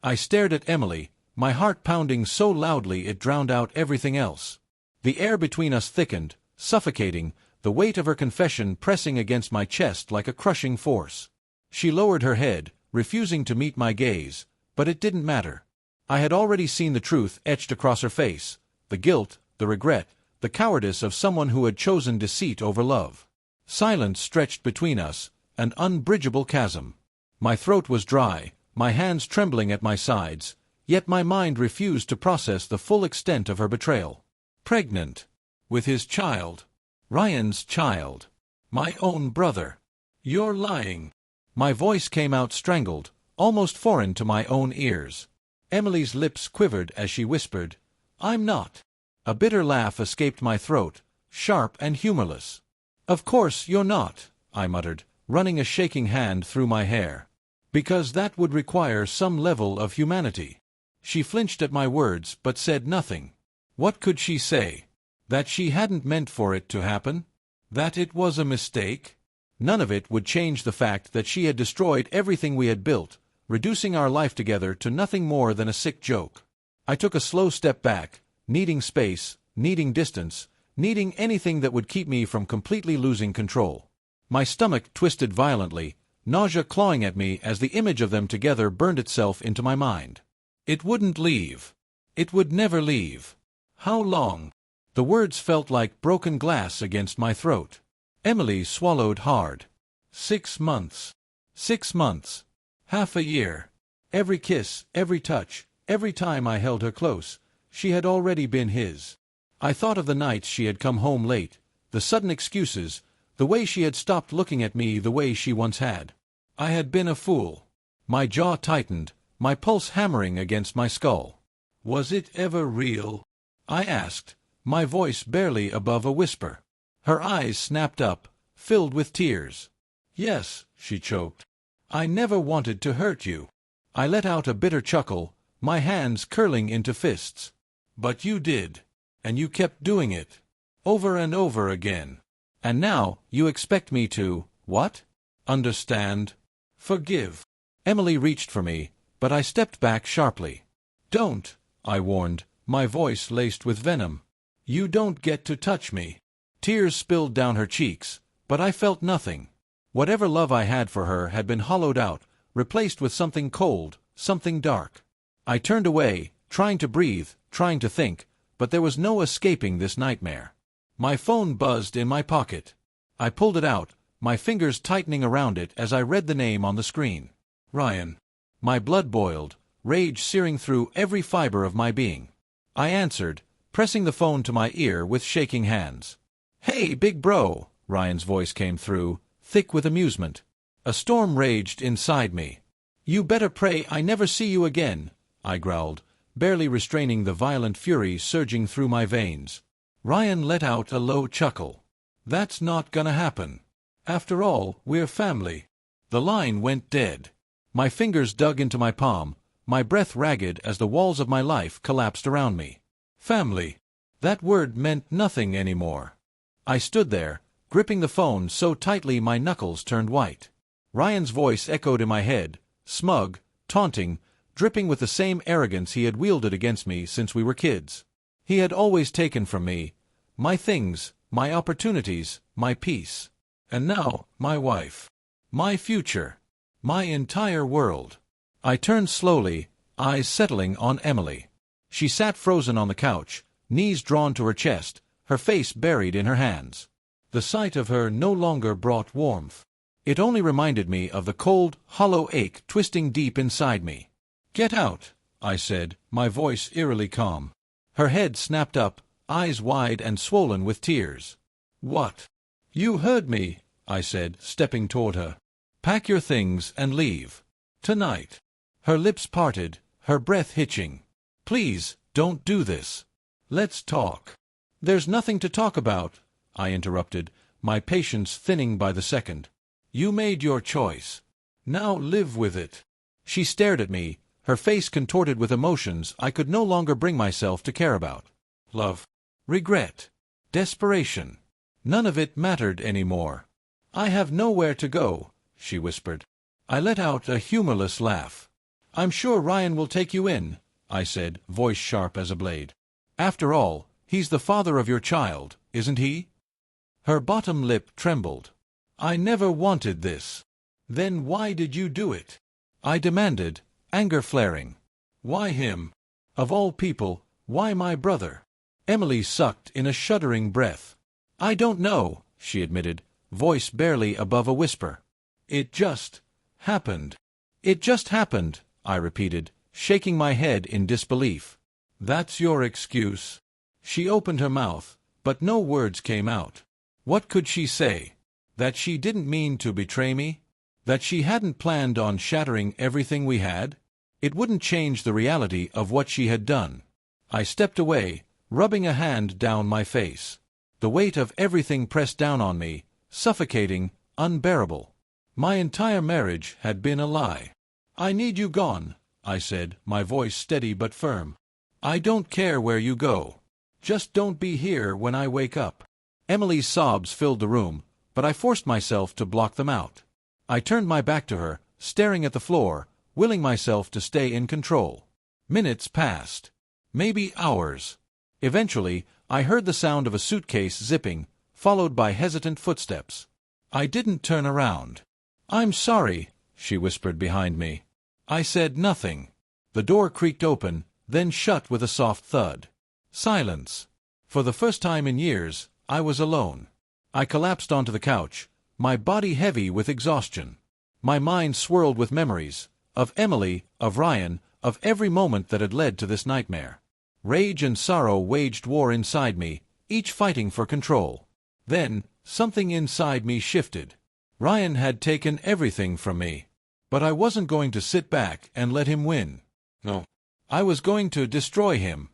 I stared at Emily, my heart pounding so loudly it drowned out everything else. The air between us thickened, suffocating, the weight of her confession pressing against my chest like a crushing force. She lowered her head, refusing to meet my gaze, but it didn't matter. I had already seen the truth etched across her face, the guilt, the regret, the cowardice of someone who had chosen deceit over love. Silence stretched between us, an unbridgeable chasm. My throat was dry, my hands trembling at my sides, yet my mind refused to process the full extent of her betrayal. Pregnant. With his child. Ryan's child. My own brother. You're lying. My voice came out strangled, almost foreign to my own ears. Emily's lips quivered as she whispered, "I'm not." A bitter laugh escaped my throat, sharp and humorless. "Of course you're not," I muttered, running a shaking hand through my hair. "Because that would require some level of humanity." She flinched at my words but said nothing. What could she say? That she hadn't meant for it to happen? That it was a mistake? None of it would change the fact that she had destroyed everything we had built, reducing our life together to nothing more than a sick joke. I took a slow step back, needing space, needing distance, needing anything that would keep me from completely losing control. My stomach twisted violently, nausea clawing at me as the image of them together burned itself into my mind. It wouldn't leave. It would never leave. How long? The words felt like broken glass against my throat. Emily swallowed hard. 6 months. 6 months. Half a year. Every kiss, every touch, every time I held her close, she had already been his. I thought of the nights she had come home late, the sudden excuses, the way she had stopped looking at me the way she once had. I had been a fool. My jaw tightened, my pulse hammering against my skull. "Was it ever real?" I asked, my voice barely above a whisper. Her eyes snapped up, filled with tears. "Yes," she choked. "I never wanted to hurt you." I let out a bitter chuckle, my hands curling into fists. "But you did. And you kept doing it. Over and over again. And now you expect me to, what? Understand? Forgive." Emily reached for me, but I stepped back sharply. "Don't," I warned, my voice laced with venom. "You don't get to touch me." Tears spilled down her cheeks, but I felt nothing. Whatever love I had for her had been hollowed out, replaced with something cold, something dark. I turned away, trying to breathe, trying to think, but there was no escaping this nightmare. My phone buzzed in my pocket. I pulled it out, my fingers tightening around it as I read the name on the screen. Ryan. My blood boiled, rage searing through every fiber of my being. I answered, pressing the phone to my ear with shaking hands. "Hey, big bro," Ryan's voice came through, thick with amusement. A storm raged inside me. "You better pray I never see you again," I growled, barely restraining the violent fury surging through my veins. Ryan let out a low chuckle. "That's not gonna happen. After all, we're family." The line went dead. My fingers dug into my palm, my breath ragged as the walls of my life collapsed around me. Family. That word meant nothing anymore. I stood there, gripping the phone so tightly my knuckles turned white. Ryan's voice echoed in my head, smug, taunting, dripping with the same arrogance he had wielded against me since we were kids. He had always taken from me my things, my opportunities, my peace. And now, my wife. My future. My entire world. I turned slowly, eyes settling on Emily. She sat frozen on the couch, knees drawn to her chest, her face buried in her hands. The sight of her no longer brought warmth. It only reminded me of the cold, hollow ache twisting deep inside me. "Get out," I said, my voice eerily calm. Her head snapped up, eyes wide and swollen with tears. "What?" "You heard me," I said, stepping toward her. "Pack your things and leave. Tonight." Her lips parted, her breath hitching. "Please, don't do this. Let's talk." "There's nothing to talk about," I interrupted, my patience thinning by the second. "You made your choice. Now live with it." She stared at me, her face contorted with emotions I could no longer bring myself to care about. Love. Regret. Desperation. None of it mattered anymore. "I have nowhere to go," she whispered. I let out a humorless laugh. I'm sure Ryan will take you in, I said, voice sharp as a blade. After all, he's the father of your child, isn't he? Her bottom lip trembled. I never wanted this. Then why did you do it? I demanded, anger flaring. Why him? Of all people, why my brother? Emily sucked in a shuddering breath. I don't know, she admitted, voice barely above a whisper. It just happened. It just happened, I repeated, shaking my head in disbelief. That's your excuse? She opened her mouth, but no words came out. What could she say? That she didn't mean to betray me? That she hadn't planned on shattering everything we had? It wouldn't change the reality of what she had done. I stepped away, rubbing a hand down my face. The weight of everything pressed down on me, suffocating, unbearable. My entire marriage had been a lie. I need you gone, I said, my voice steady but firm. I don't care where you go. Just don't be here when I wake up. Emily's sobs filled the room, but I forced myself to block them out. I turned my back to her, staring at the floor, willing myself to stay in control. Minutes passed. Maybe hours. Eventually, I heard the sound of a suitcase zipping, followed by hesitant footsteps. I didn't turn around. I'm sorry, she whispered behind me. I said nothing. The door creaked open, then shut with a soft thud. Silence. For the first time in years, I was alone. I collapsed onto the couch, my body heavy with exhaustion. My mind swirled with memories, of Emily, of Ryan, of every moment that had led to this nightmare. Rage and sorrow waged war inside me, each fighting for control. Then, something inside me shifted. Ryan had taken everything from me. But I wasn't going to sit back and let him win. No. I was going to destroy him.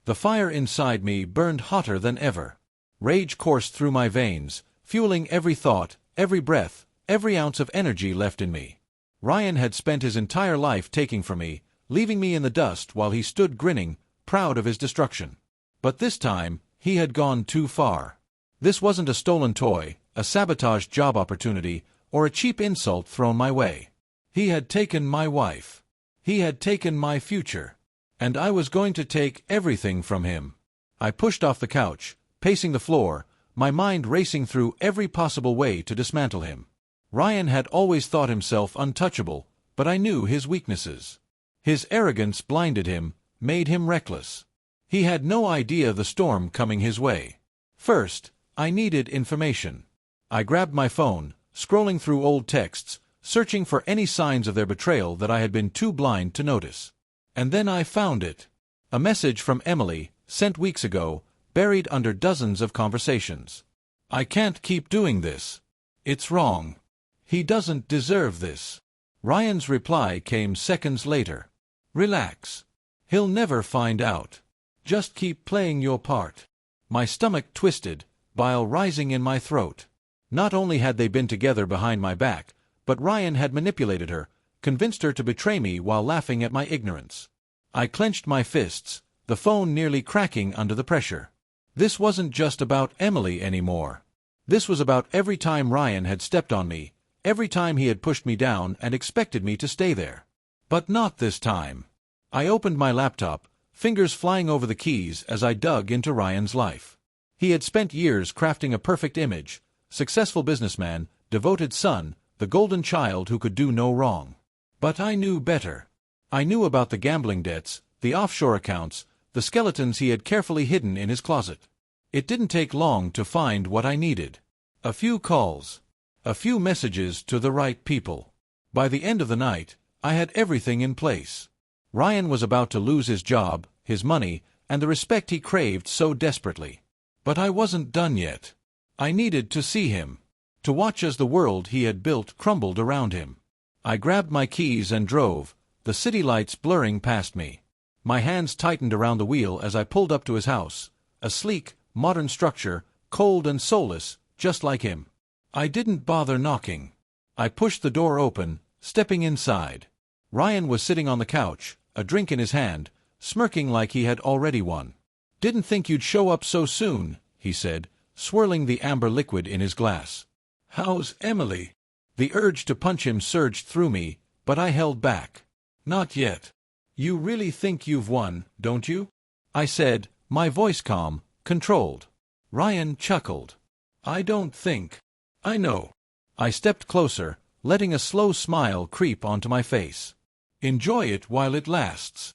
The fire inside me burned hotter than ever. Rage coursed through my veins, fueling every thought, every breath, every ounce of energy left in me. Ryan had spent his entire life taking from me, leaving me in the dust while he stood grinning, proud of his destruction. But this time, he had gone too far. This wasn't a stolen toy, a sabotaged job opportunity, or a cheap insult thrown my way. He had taken my wife. He had taken my future. And I was going to take everything from him. I pushed off the couch, pacing the floor, my mind racing through every possible way to dismantle him. Ryan had always thought himself untouchable, but I knew his weaknesses. His arrogance blinded him, made him reckless. He had no idea the storm coming his way. First, I needed information. I grabbed my phone, scrolling through old texts, searching for any signs of their betrayal that I had been too blind to notice. And then I found it. A message from Emily, sent weeks ago, buried under dozens of conversations. I can't keep doing this. It's wrong. He doesn't deserve this. Ryan's reply came seconds later. Relax. He'll never find out. Just keep playing your part. My stomach twisted, bile rising in my throat. Not only had they been together behind my back, but Ryan had manipulated her, convinced her to betray me while laughing at my ignorance. I clenched my fists, the phone nearly cracking under the pressure. This wasn't just about Emily anymore. This was about every time Ryan had stepped on me, every time he had pushed me down and expected me to stay there. But not this time. I opened my laptop, fingers flying over the keys as I dug into Ryan's life. He had spent years crafting a perfect image, successful businessman, devoted son, the golden child who could do no wrong. But I knew better. I knew about the gambling debts, the offshore accounts, the skeletons he had carefully hidden in his closet. It didn't take long to find what I needed. A few calls. A few messages to the right people. By the end of the night, I had everything in place. Ryan was about to lose his job, his money, and the respect he craved so desperately. But I wasn't done yet. I needed to see him. To watch as the world he had built crumbled around him. I grabbed my keys and drove, the city lights blurring past me. My hands tightened around the wheel as I pulled up to his house, a sleek, modern structure, cold and soulless, just like him. I didn't bother knocking. I pushed the door open, stepping inside. Ryan was sitting on the couch, a drink in his hand, smirking like he had already won. "Didn't think you'd show up so soon," he said, swirling the amber liquid in his glass. "How's Emily?" The urge to punch him surged through me, but I held back. Not yet. You really think you've won, don't you? I said, my voice calm, controlled. Ryan chuckled. I don't think. I know. I stepped closer, letting a slow smile creep onto my face. Enjoy it while it lasts.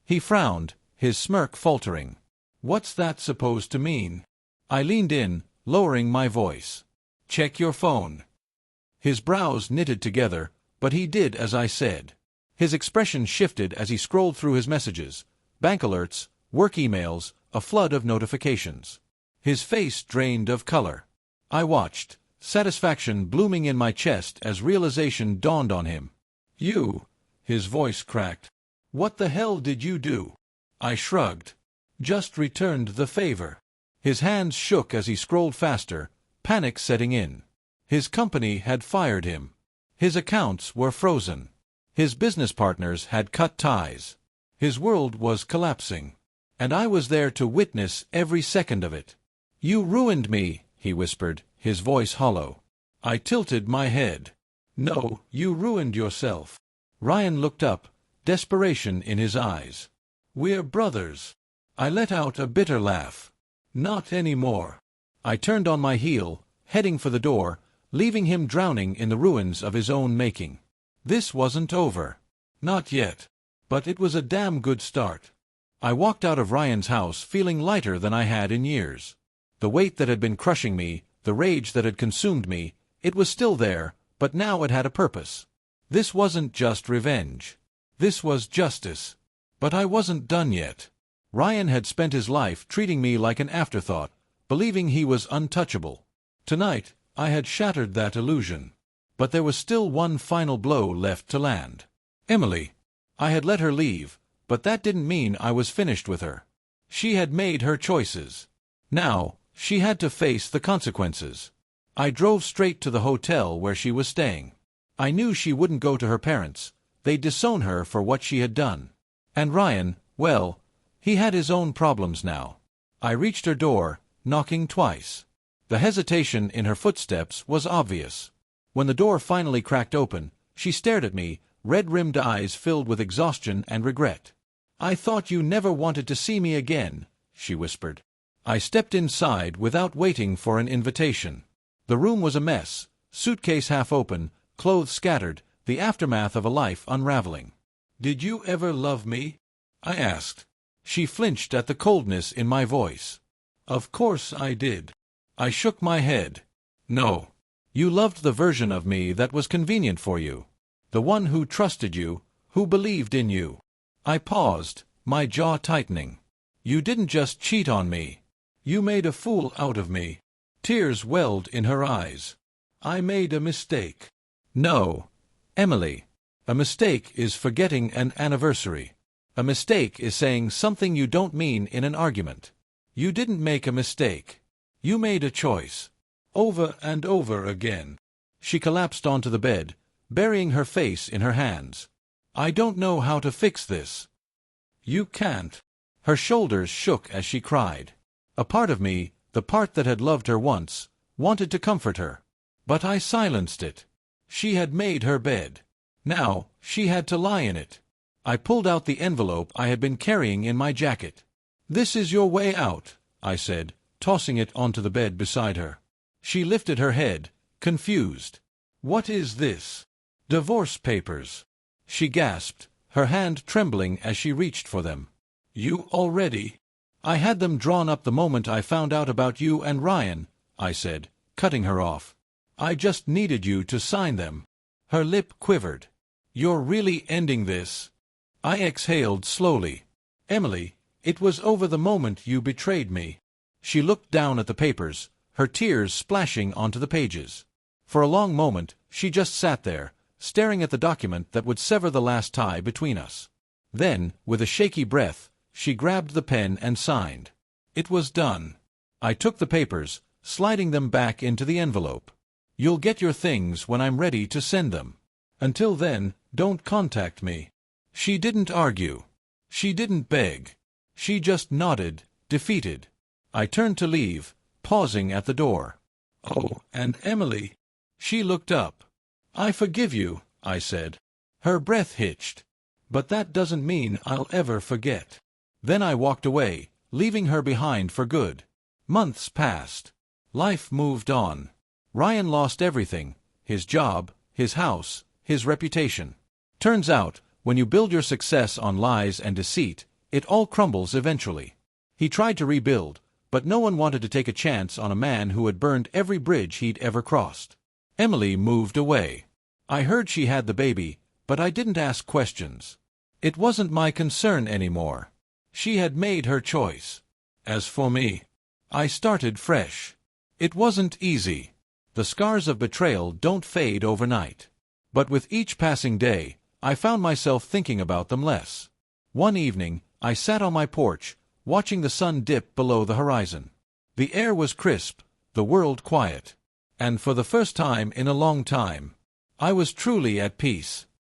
He frowned, his smirk faltering. What's that supposed to mean? I leaned in, lowering my voice. Check your phone. His brows knitted together, but he did as I said. His expression shifted as he scrolled through his messages. Bank alerts, work emails, a flood of notifications. His face drained of color. I watched, satisfaction blooming in my chest as realization dawned on him. You, his voice cracked. What the hell did you do? I shrugged. Just returned the favor. His hands shook as he scrolled faster, panic setting in. His company had fired him. His accounts were frozen. His business partners had cut ties. His world was collapsing. And I was there to witness every second of it. You ruined me, he whispered, his voice hollow. I tilted my head. No, you ruined yourself. Ryan looked up, desperation in his eyes. We're brothers. I let out a bitter laugh. Not anymore. I turned on my heel, heading for the door, leaving him drowning in the ruins of his own making. This wasn't over. Not yet. But it was a damn good start. I walked out of Ryan's house feeling lighter than I had in years. The weight that had been crushing me, the rage that had consumed me, it was still there, but now it had a purpose. This wasn't just revenge. This was justice. But I wasn't done yet. Ryan had spent his life treating me like an afterthought, believing he was untouchable. Tonight, I had shattered that illusion. But there was still one final blow left to land. Emily. I had let her leave, but that didn't mean I was finished with her. She had made her choices. Now, she had to face the consequences. I drove straight to the hotel where she was staying. I knew she wouldn't go to her parents. They'd disown her for what she had done. And Ryan, well, he had his own problems now. I reached her door, knocking twice. The hesitation in her footsteps was obvious. When the door finally cracked open, she stared at me, red-rimmed eyes filled with exhaustion and regret. I thought you never wanted to see me again, she whispered. I stepped inside without waiting for an invitation. The room was a mess, suitcase half open, clothes scattered, the aftermath of a life unraveling. Did you ever love me? I asked. She flinched at the coldness in my voice. Of course I did. I shook my head. No. You loved the version of me that was convenient for you. The one who trusted you, who believed in you. I paused, my jaw tightening. You didn't just cheat on me. You made a fool out of me. Tears welled in her eyes. I made a mistake. No, Emily. A mistake is forgetting an anniversary. A mistake is saying something you don't mean in an argument. You didn't make a mistake. You made a choice. Over and over again. She collapsed onto the bed, burying her face in her hands. I don't know how to fix this. You can't. Her shoulders shook as she cried. A part of me, the part that had loved her once, wanted to comfort her. But I silenced it. She had made her bed. Now, she had to lie in it. I pulled out the envelope I had been carrying in my jacket. This is your way out, I said, tossing it onto the bed beside her. She lifted her head, confused. What is this? Divorce papers. She gasped, her hand trembling as she reached for them. You already? I had them drawn up the moment I found out about you and Ryan, I said, cutting her off. I just needed you to sign them. Her lip quivered. You're really ending this? I exhaled slowly. Emily, it was over the moment you betrayed me. She looked down at the papers, her tears splashing onto the pages. For a long moment, she just sat there, staring at the document that would sever the last tie between us. Then, with a shaky breath, she grabbed the pen and signed. It was done. I took the papers, sliding them back into the envelope. You'll get your things when I'm ready to send them. Until then, don't contact me. She didn't argue. She didn't beg. She just nodded, defeated. I turned to leave, pausing at the door. Oh, and Emily. She looked up. I forgive you, I said. Her breath hitched. But that doesn't mean I'll ever forget. Then I walked away, leaving her behind for good. Months passed. Life moved on. Ryan lost everything: his job, his house, his reputation. Turns out, when you build your success on lies and deceit, it all crumbles eventually. He tried to rebuild, but no one wanted to take a chance on a man who had burned every bridge he'd ever crossed. Emily moved away. I heard she had the baby, but I didn't ask questions. It wasn't my concern anymore. She had made her choice. As for me, I started fresh. It wasn't easy. The scars of betrayal don't fade overnight. But with each passing day, I found myself thinking about them less. One evening, I sat on my porch, watching the sun dip below the horizon. The air was crisp, the world quiet. And for the first time in a long time, I was truly at peace.